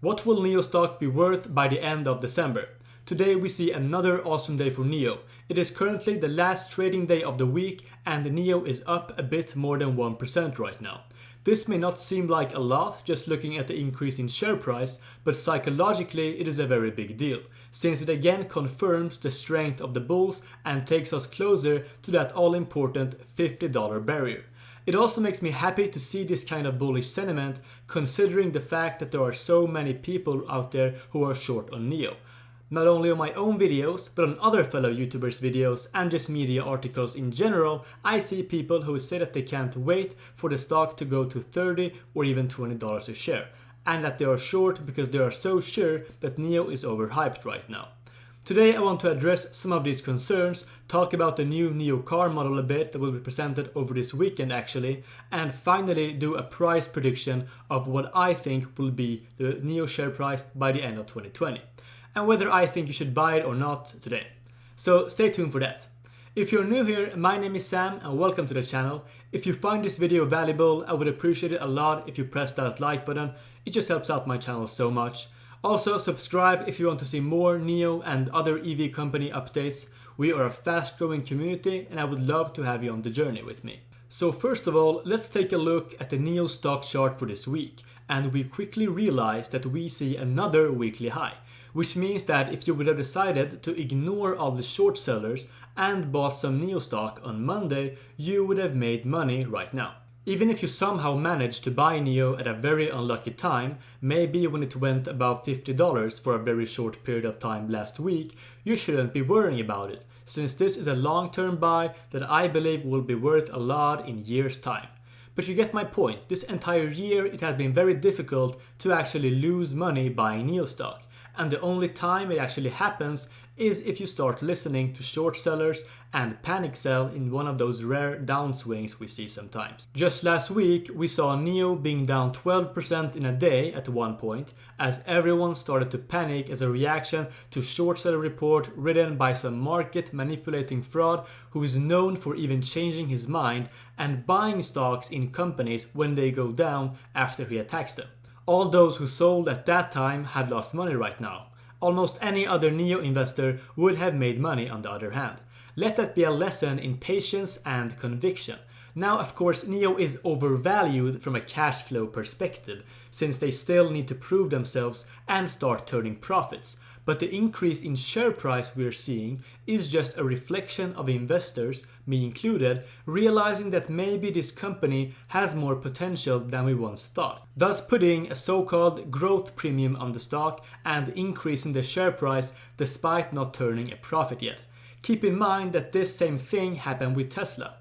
What will NIO stock be worth by the end of December? Today we see another awesome day for NIO. It is currently the last trading day of the week and NIO is up a bit more than 1% right now. This may not seem like a lot just looking at the increase in share price, but psychologically it is a very big deal, since it again confirms the strength of the bulls and takes us closer to that all-important $50 barrier. It also makes me happy to see this kind of bullish sentiment, considering the fact that there are so many people out there who are short on NIO. Not only on my own videos, but on other fellow YouTubers' videos and just media articles in general, I see people who say that they can't wait for the stock to go to $30 or even $20 a share, and that they are short because they are so sure that NIO is overhyped right now. Today I want to address some of these concerns, talk about the new NIO car model a bit that will be presented over this weekend actually, and finally do a price prediction of what I think will be the NIO share price by the end of 2020, and whether I think you should buy it or not today. So stay tuned for that. If you're new here, my name is Sam and welcome to the channel. If you find this video valuable, I would appreciate it a lot if you press that like button. It just helps out my channel so much. Also, subscribe if you want to see more NIO and other EV company updates. We are a fast-growing community and I would love to have you on the journey with me. So first of all, let's take a look at the NIO stock chart for this week. And we quickly realize that we see another weekly high, which means that if you would have decided to ignore all the short sellers and bought some NIO stock on Monday, you would have made money right now. Even if you somehow managed to buy NIO at a very unlucky time, maybe when it went above $50 for a very short period of time last week, you shouldn't be worrying about it, since this is a long-term buy that I believe will be worth a lot in years' time. But you get my point. This entire year it has been very difficult to actually lose money buying NIO stock, and the only time it actually happens is if you start listening to short sellers and panic sell in one of those rare downswings we see sometimes. Just last week we saw NIO being down 12% in a day at one point, as everyone started to panic as a reaction to short seller report written by some market manipulating fraud who is known for even changing his mind and buying stocks in companies when they go down after he attacks them. All those who sold at that time have lost money right now. Almost any other NIO investor would have made money on the other hand. Let that be a lesson in patience and conviction. Now, of course, NIO is overvalued from a cash flow perspective, since they still need to prove themselves and start turning profits. But the increase in share price we are seeing is just a reflection of investors, me included, realizing that maybe this company has more potential than we once thought, thus putting a so-called growth premium on the stock and increasing the share price despite not turning a profit yet. Keep in mind that this same thing happened with Tesla.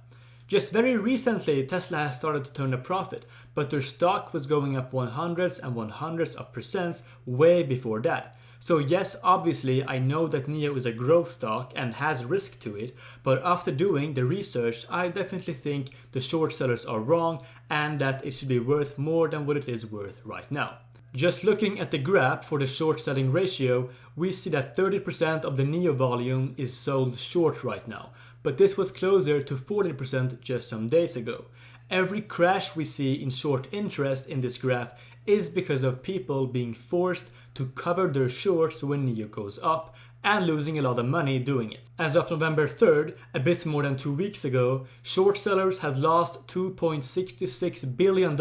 Just very recently, Tesla has started to turn a profit, but their stock was going up 100s and 100s% way before that. So yes, obviously I know that NIO is a growth stock and has risk to it, but after doing the research, I definitely think the short sellers are wrong and that it should be worth more than what it is worth right now. Just looking at the graph for the short selling ratio, we see that 30% of the NIO volume is sold short right now, but this was closer to 40% just some days ago. Every crash we see in short interest in this graph is because of people being forced to cover their shorts when NIO goes up and losing a lot of money doing it. As of November 3rd, a bit more than 2 weeks ago, short sellers had lost $2.66 billion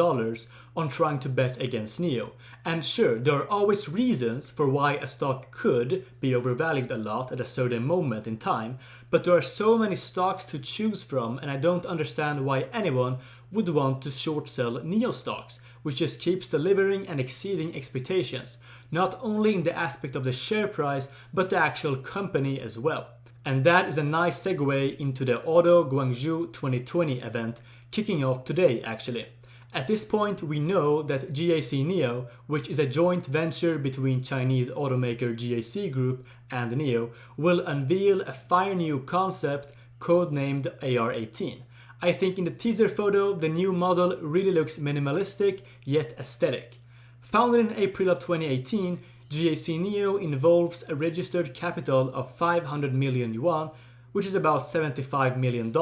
on trying to bet against NIO. And sure, there are always reasons for why a stock could be overvalued a lot at a certain moment in time, but there are so many stocks to choose from and I don't understand why anyone would want to short sell NIO stocks, which just keeps delivering and exceeding expectations, not only in the aspect of the share price, but the actual company as well. And that is a nice segue into the Auto Guangzhou 2020 event kicking off today actually. At this point we know that GAC NIO, which is a joint venture between Chinese automaker GAC Group and NIO, will unveil a fire new concept codenamed AR18. I think in the teaser photo the new model really looks minimalistic yet aesthetic. Founded in April of 2018, GAC NIO involves a registered capital of 500 million yuan, which is about $75 million,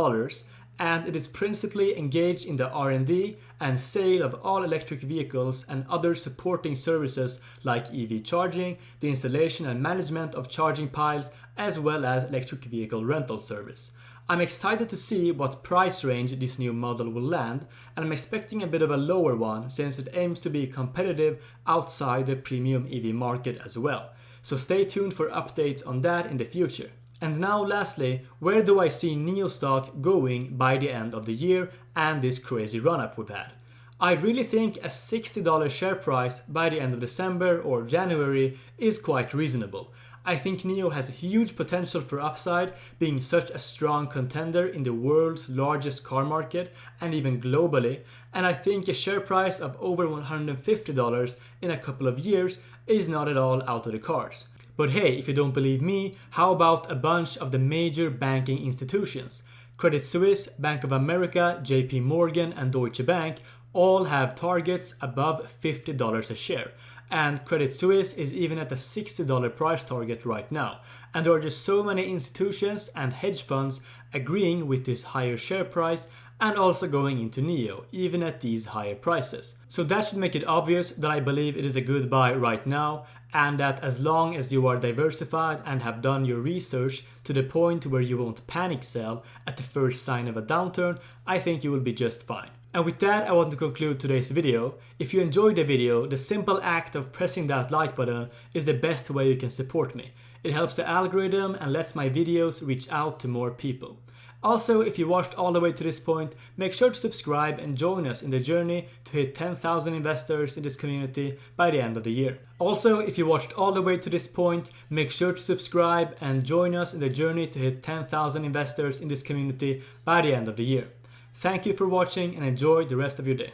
and it is principally engaged in the R&D and sale of all electric vehicles and other supporting services like EV charging, the installation and management of charging piles, as well as electric vehicle rental service. I'm excited to see what price range this new model will land, and I'm expecting a bit of a lower one since it aims to be competitive outside the premium EV market as well. So stay tuned for updates on that in the future. And now lastly, where do I see NIO stock going by the end of the year and this crazy run-up we've had? I really think a $60 share price by the end of December or January is quite reasonable. I think NIO has huge potential for upside, being such a strong contender in the world's largest car market and even globally, and I think a share price of over $150 in a couple of years is not at all out of the cards. But hey, if you don't believe me, how about a bunch of the major banking institutions? Credit Suisse, Bank of America, JP Morgan and Deutsche Bank all have targets above $50 a share, and Credit Suisse is even at a $60 price target right now, and there are just so many institutions and hedge funds agreeing with this higher share price and also going into NIO, even at these higher prices. So that should make it obvious that I believe it is a good buy right now, and that as long as you are diversified and have done your research to the point where you won't panic sell at the first sign of a downturn, I think you will be just fine. And with that, I want to conclude today's video. If you enjoyed the video, the simple act of pressing that like button is the best way you can support me. It helps the algorithm and lets my videos reach out to more people. Also, if you watched all the way to this point, make sure to subscribe and join us in the journey to hit 10,000 investors in this community by the end of the year. Also, if you watched all the way to this point, make sure to subscribe and join us in the journey to hit 10,000 investors in this community by the end of the year. Thank you for watching and enjoy the rest of your day.